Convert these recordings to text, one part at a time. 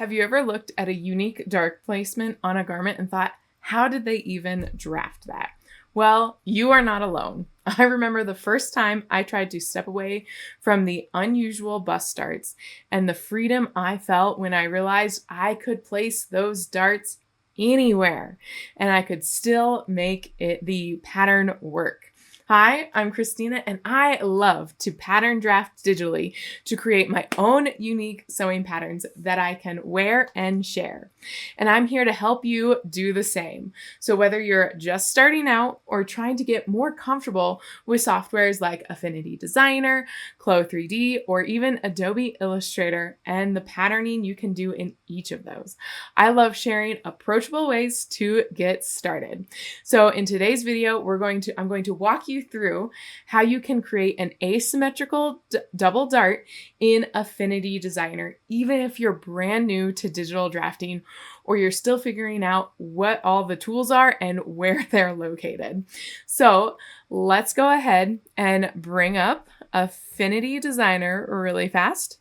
Have you ever looked at a unique dart placement on a garment and thought, how did they even draft that? Well, you are not alone. I remember the first time I tried to step away from the unusual bust darts and the freedom I felt when I realized I could place those darts anywhere and I could still make the pattern work. Hi, I'm Christina, and I love to pattern draft digitally to create my own unique sewing patterns that I can wear and share. And I'm here to help you do the same. So whether you're just starting out or trying to get more comfortable with softwares like Affinity Designer, Clo 3D, or even Adobe Illustrator and the patterning you can do in each of those, I love sharing approachable ways to get started. So in today's video, I'm going to walk you through how you can create an asymmetrical double dart in Affinity Designer, even if you're brand new to digital drafting or you're still figuring out what all the tools are and where they're located. So let's go ahead and bring up Affinity Designer really fast.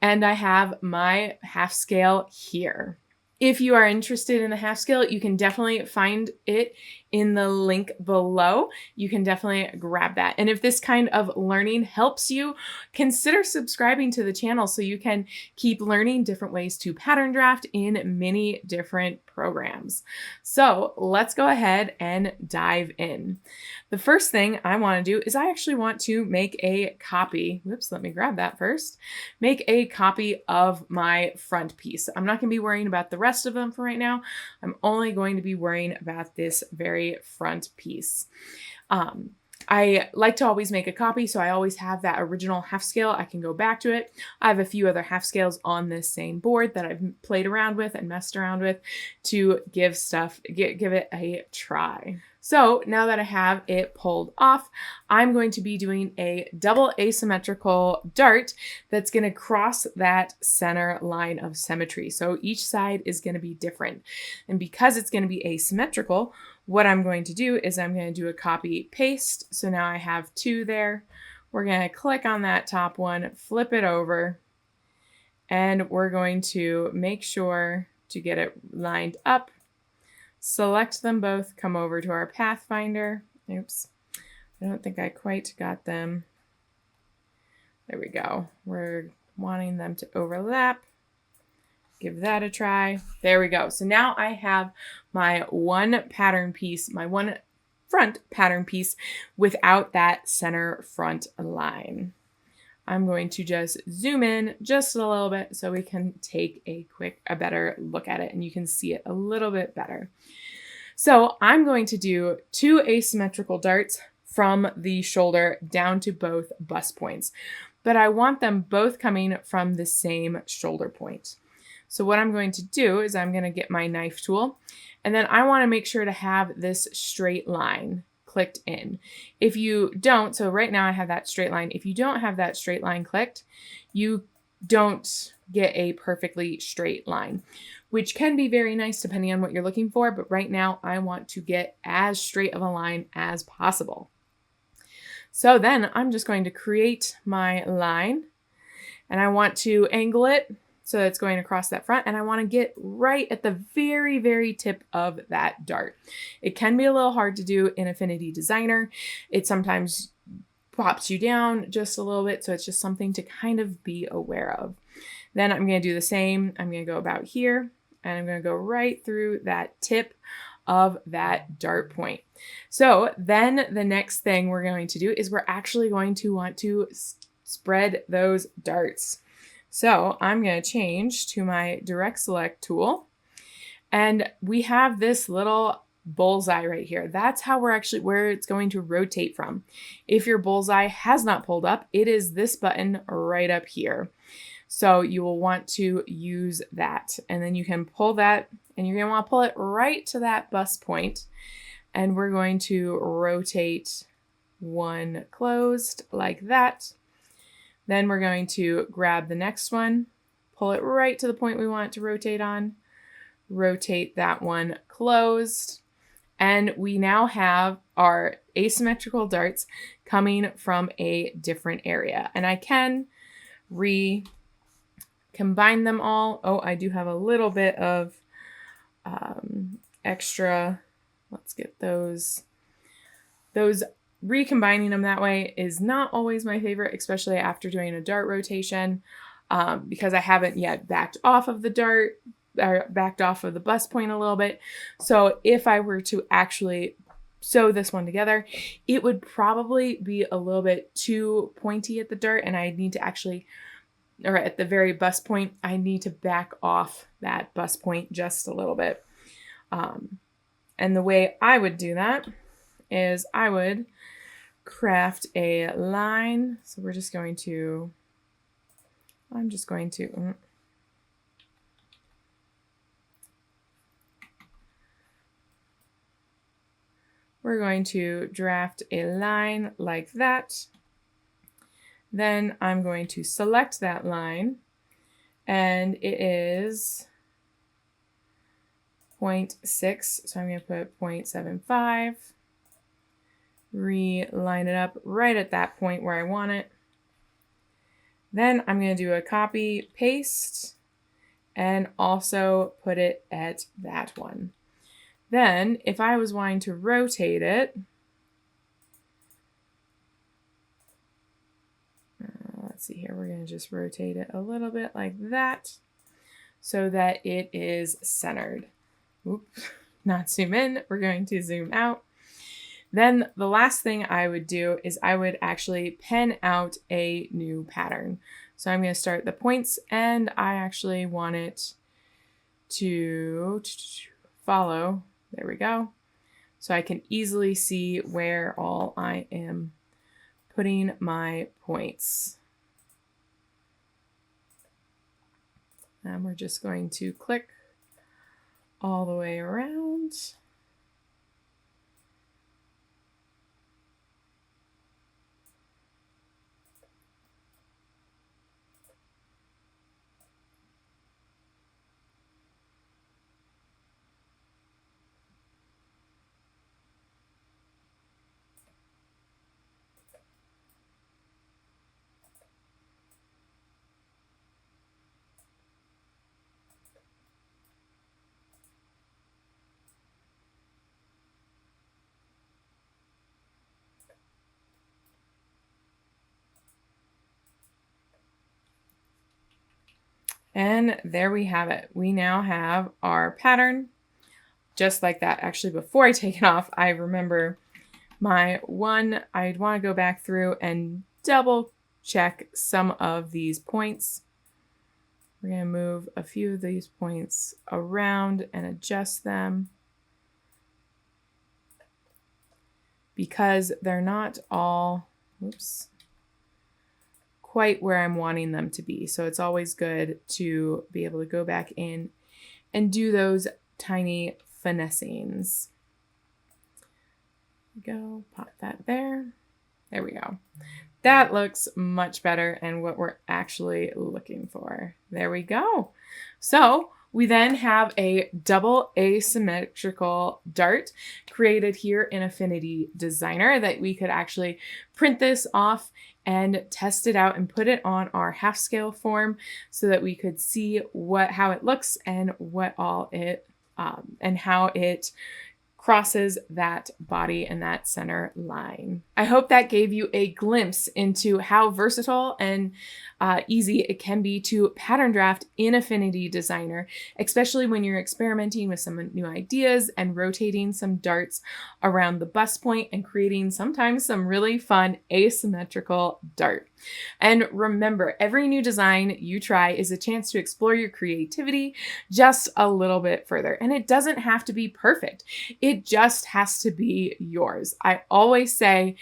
And I have my half scale here. If you are interested in the half scale, you can definitely find it in the link below. You can definitely grab that. And if this kind of learning helps you, consider subscribing to the channel so you can keep learning different ways to pattern draft in many different programs. So let's go ahead and dive in. The first thing I want to do is I actually want to make a copy. Whoops, let me grab that first. Make a copy of my front piece. I'm not going to be worrying about the rest of them for right now. I'm only going to be worrying about this very front piece. I like to always make a copy, so I always have that original half scale. I can go back to it. I have a few other half scales on this same board that I've played around with and messed around with to give it a try. So now that I have it pulled off, I'm going to be doing a double asymmetrical dart that's going to cross that center line of symmetry. So each side is going to be different. And because it's going to be asymmetrical, what I'm going to do is I'm going to do a copy paste. So now I have two there. We're going to click on that top one, flip it over, and we're going to make sure to get it lined up. Select them both, come over to our Pathfinder. Oops, I don't think I quite got them. There we go. We're wanting them to overlap. Give that a try. There we go. So now I have my one pattern piece, my one front pattern piece without that center front line. I'm going to just zoom in just a little bit so we can take a better look at it and you can see it a little bit better. So I'm going to do two asymmetrical darts from the shoulder down to both bust points, but I want them both coming from the same shoulder point. So what I'm going to do is I'm going to get my knife tool, and then I want to make sure to have this straight line clicked in. If you don't, so right now I have that straight line. If you don't have that straight line clicked, you don't get a perfectly straight line, which can be very nice depending on what you're looking for. But right now I want to get as straight of a line as possible. So then I'm just going to create my line, and I want to angle it so it's going across that front, and I want to get right at the very, very tip of that dart. It can be a little hard to do in Affinity Designer. It sometimes pops you down just a little bit, so it's just something to kind of be aware of. Then I'm going to do the same. I'm going to go about here, and I'm going to go right through that tip of that dart point. So then the next thing we're going to do is we're actually going to want to spread those darts. So I'm going to change to my direct select tool, and we have this little bullseye right here. That's how where it's going to rotate from. If your bullseye has not pulled up, it is this button right up here. So you will want to use that, and then you can pull that, and you're going to want to pull it right to that bust point, and we're going to rotate one closed like that. Then we're going to grab the next one, pull it right to the point we want it to rotate on, rotate that one closed, and we now have our asymmetrical darts coming from a different area. And I can combine them all. Oh, I do have a little bit of extra. Let's get those. Those recombining them that way is not always my favorite, especially after doing a dart rotation, because I haven't yet backed off of the dart, or backed off of the bust point a little bit. So if I were to actually sew this one together, it would probably be a little bit too pointy at the dart, and I need to actually, or at the very bust point, I need to back off that bust point just a little bit. And the way I would do that is I would craft a line. So we're just going to, we're going to draft a line like that. Then I'm going to select that line, and it is 0.6, so I'm going to put 0.75, reline it up right at that point where I want it. Then I'm going to do a copy, paste, and also put it at that one. Then, if I was wanting to rotate it, let's see here, we're going to just rotate it a little bit like that so that it is centered. Oops, not zoom in, we're going to zoom out. Then the last thing I would do is I would actually pen out a new pattern. So I'm going to start the points, and I actually want it to follow. There we go. So I can easily see where all I am putting my points. And we're just going to click all the way around. And there we have it. We now have our pattern just like that. Actually, before I take it off, I remember my one, I'd want to go back through and double check some of these points. We're going to move a few of these points around and adjust them because they're not all, oops, quite where I'm wanting them to be. So it's always good to be able to go back in and do those tiny finessings. Go, pop that there. There we go. That looks much better and what we're actually looking for. There we go. So we then have a double asymmetrical dart created here in Affinity Designer that we could actually print this off and test it out and put it on our half scale form so that we could see how it looks and what all it and how it crosses that body and that center line. I hope that gave you a glimpse into how versatile and easy it can be to pattern draft in Affinity Designer, especially when you're experimenting with some new ideas and rotating some darts around the bust point and creating sometimes some really fun asymmetrical dart. And remember, every new design you try is a chance to explore your creativity just a little bit further. And it doesn't have to be perfect. It just has to be yours. I always say,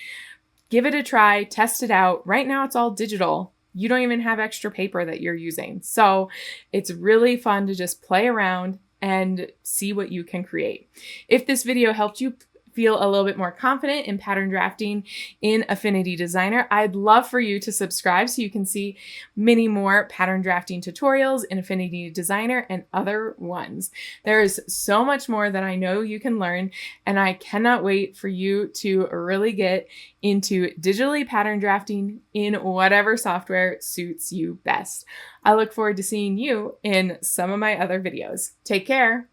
give it a try, test it out. Right now it's all digital. You don't even have extra paper that you're using. So it's really fun to just play around and see what you can create. If this video helped you, feel a little bit more confident in pattern drafting in Affinity Designer, I'd love for you to subscribe so you can see many more pattern drafting tutorials in Affinity Designer and other ones. There is so much more that I know you can learn, and I cannot wait for you to really get into digitally pattern drafting in whatever software suits you best. I look forward to seeing you in some of my other videos. Take care.